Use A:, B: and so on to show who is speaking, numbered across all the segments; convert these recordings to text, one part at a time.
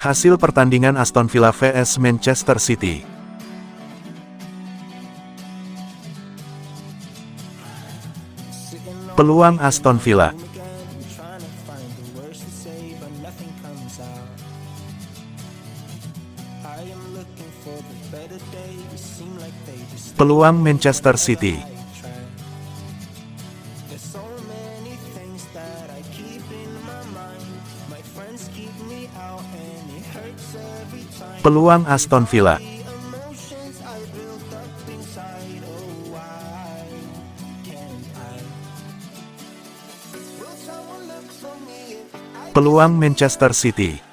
A: Hasil pertandingan Aston Villa vs Manchester City. Peluang Aston Villa. Peluang Manchester City. Peluang Aston Villa. Peluang Manchester City.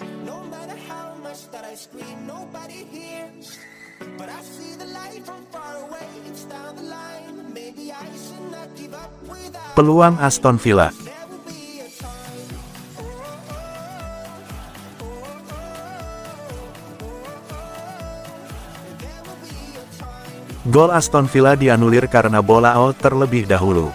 A: Peluang Aston Villa. Gol Aston Villa dianulir karena bola out terlebih dahulu.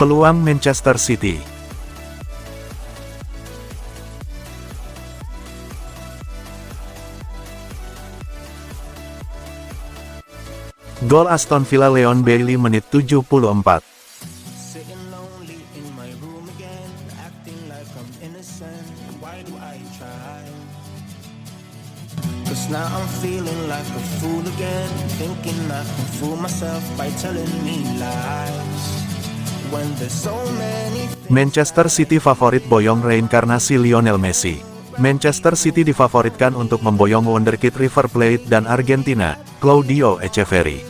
A: Peluang Manchester City. Gol Aston Villa Leon Bailey menit 74.
B: Now I'm feeling like a fool again, thinking I can fool myself by telling me lies. When there's so many.
A: Manchester City favorit boyong reinkarnasi Lionel Messi. Manchester City difavoritkan untuk memboyong wonderkid River Plate dan Argentina, Claudio Echeverri.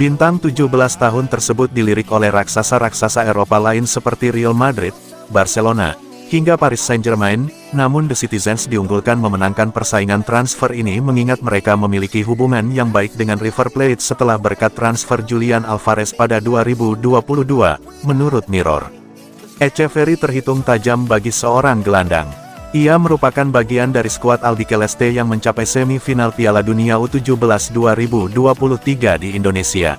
A: Bintang 17 tahun tersebut dilirik oleh raksasa-raksasa Eropa lain seperti Real Madrid, Barcelona, hingga Paris Saint-Germain, namun The Citizens diunggulkan memenangkan persaingan transfer ini mengingat mereka memiliki hubungan yang baik dengan River Plate setelah berkat transfer Julian Alvarez pada 2022, menurut Mirror. Echeverri terhitung tajam bagi seorang gelandang. Ia merupakan bagian dari skuad Albiceleste yang mencapai semifinal Piala Dunia U17 2023 di Indonesia.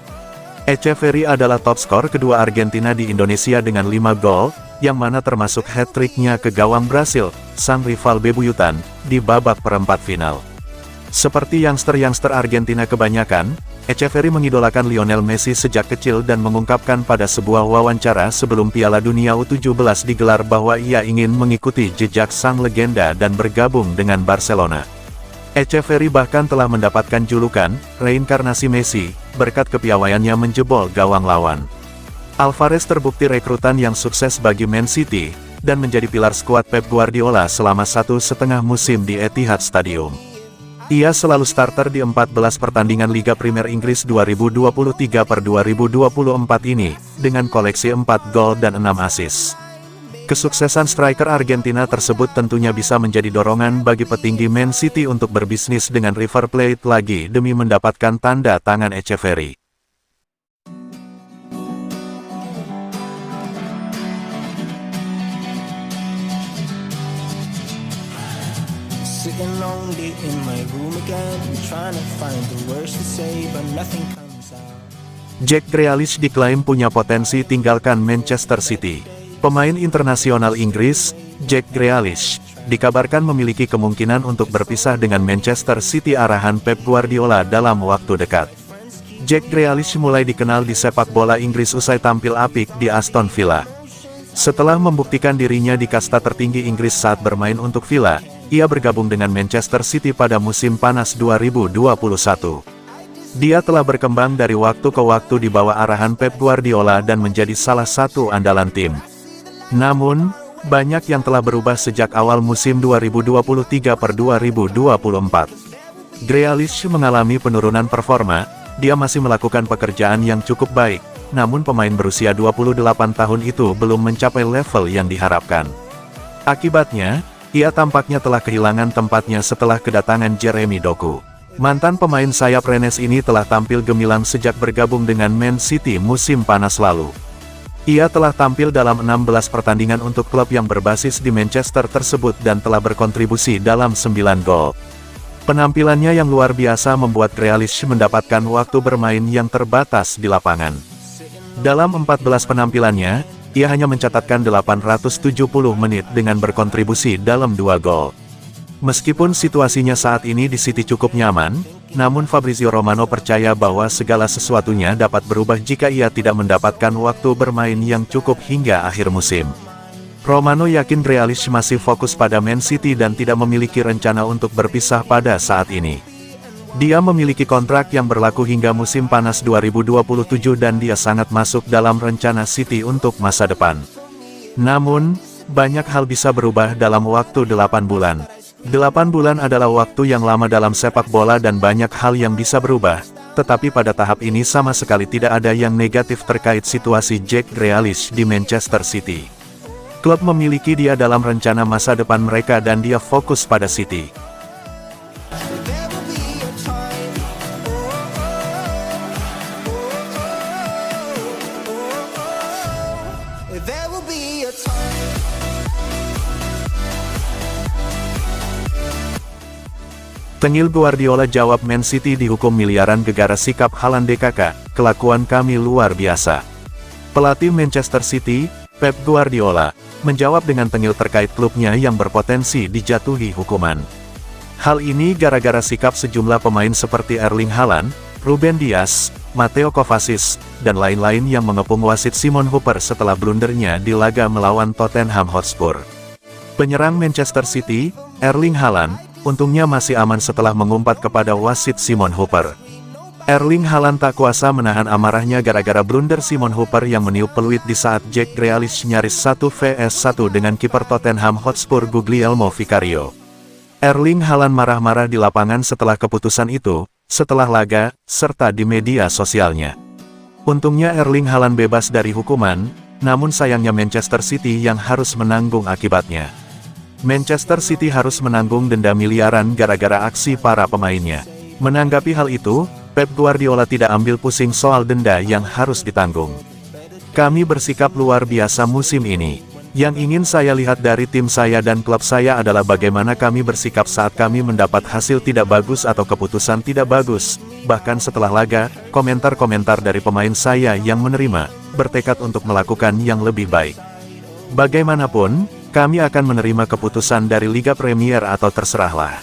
A: Echeverri adalah top skor kedua Argentina di Indonesia dengan 5 gol, yang mana termasuk hat-tricknya ke gawang Brasil, sang rival bebuyutan, di babak perempat final. Seperti youngster Argentina kebanyakan, Echeverri mengidolakan Lionel Messi sejak kecil dan mengungkapkan pada sebuah wawancara sebelum Piala Dunia U17 digelar bahwa ia ingin mengikuti jejak sang legenda dan bergabung dengan Barcelona. Echeverri bahkan telah mendapatkan julukan reinkarnasi Messi, berkat kepiawaiannya menjebol gawang lawan. Alvarez terbukti rekrutan yang sukses bagi Man City, dan menjadi pilar skuad Pep Guardiola selama 1,5 musim di Etihad Stadium. Ia selalu starter di 14 pertandingan Liga Premier Inggris 2023/2024 ini, dengan koleksi 4 gol dan 6 assist. Kesuksesan striker Argentina tersebut tentunya bisa menjadi dorongan bagi petinggi Man City untuk berbisnis dengan River Plate lagi demi mendapatkan tanda tangan Echeverri.
B: Sitting lonely in my room again, trying to find the words to say, but nothing comes out.
A: Jack Grealish diklaim punya potensi tinggalkan Manchester City. Pemain internasional Inggris, Jack Grealish, dikabarkan memiliki kemungkinan untuk berpisah dengan Manchester City arahan Pep Guardiola dalam waktu dekat. Jack Grealish mulai dikenal di sepak bola Inggris usai tampil apik di Aston Villa. Setelah membuktikan dirinya di kasta tertinggi Inggris saat bermain untuk Villa, ia bergabung dengan Manchester City pada musim panas 2021. Dia telah berkembang dari waktu ke waktu di bawah arahan Pep Guardiola dan menjadi salah satu andalan tim. Namun, banyak yang telah berubah sejak awal musim 2023/2024. Grealish mengalami penurunan performa, dia masih melakukan pekerjaan yang cukup baik, namun pemain berusia 28 tahun itu belum mencapai level yang diharapkan. Akibatnya, ia tampaknya telah kehilangan tempatnya setelah kedatangan Jeremy Doku. Mantan pemain sayap Rennes ini telah tampil gemilang sejak bergabung dengan Man City musim panas lalu. Ia telah tampil dalam 16 pertandingan untuk klub yang berbasis di Manchester tersebut dan telah berkontribusi dalam 9 gol. Penampilannya yang luar biasa membuat Grealish mendapatkan waktu bermain yang terbatas di lapangan. Dalam 14 penampilannya, ia hanya mencatatkan 870 menit dengan berkontribusi dalam 2 gol. Meskipun situasinya saat ini di City cukup nyaman, namun Fabrizio Romano percaya bahwa segala sesuatunya dapat berubah jika ia tidak mendapatkan waktu bermain yang cukup hingga akhir musim. Romano yakin Grealish masih fokus pada Man City dan tidak memiliki rencana untuk berpisah pada saat ini. Dia memiliki kontrak yang berlaku hingga musim panas 2027 dan dia sangat masuk dalam rencana City untuk masa depan. Namun, banyak hal bisa berubah dalam waktu 8 bulan. 8 bulan adalah waktu yang lama dalam sepak bola dan banyak hal yang bisa berubah, tetapi pada tahap ini sama sekali tidak ada yang negatif terkait situasi Jack Grealish di Manchester City. Klub memiliki dia dalam rencana masa depan mereka dan dia fokus pada City. Tengil Guardiola jawab Man City dihukum miliaran gara-gara sikap Haaland DKK, kelakuan kami luar biasa. Pelatih Manchester City, Pep Guardiola, menjawab dengan tengil terkait klubnya yang berpotensi dijatuhi hukuman. Hal ini gara-gara sikap sejumlah pemain seperti Erling Haaland, Ruben Dias, Mateo Kovacic, dan lain-lain yang mengepung wasit Simon Hooper setelah blundernya di laga melawan Tottenham Hotspur. Penyerang Manchester City, Erling Haaland, untungnya masih aman setelah mengumpat kepada wasit Simon Hooper. Erling Haaland tak kuasa menahan amarahnya gara-gara blunder Simon Hooper yang meniup peluit di saat Jack Grealish nyaris 1 vs 1 dengan kiper Tottenham Hotspur Guglielmo Vicario. Erling Haaland marah-marah di lapangan setelah keputusan itu, setelah laga, serta di media sosialnya. Untungnya Erling Haaland bebas dari hukuman, namun sayangnya Manchester City yang harus menanggung akibatnya. Manchester City harus menanggung denda miliaran gara-gara aksi para pemainnya. Menanggapi hal itu, Pep Guardiola tidak ambil pusing soal denda yang harus ditanggung. Kami bersikap luar biasa musim ini. Yang ingin saya lihat dari tim saya dan klub saya adalah bagaimana kami bersikap saat kami mendapat hasil tidak bagus atau keputusan tidak bagus. Bahkan setelah laga, komentar-komentar dari pemain saya yang menerima, bertekad untuk melakukan yang lebih baik. Bagaimanapun, kami akan menerima keputusan dari Liga Premier atau terserahlah.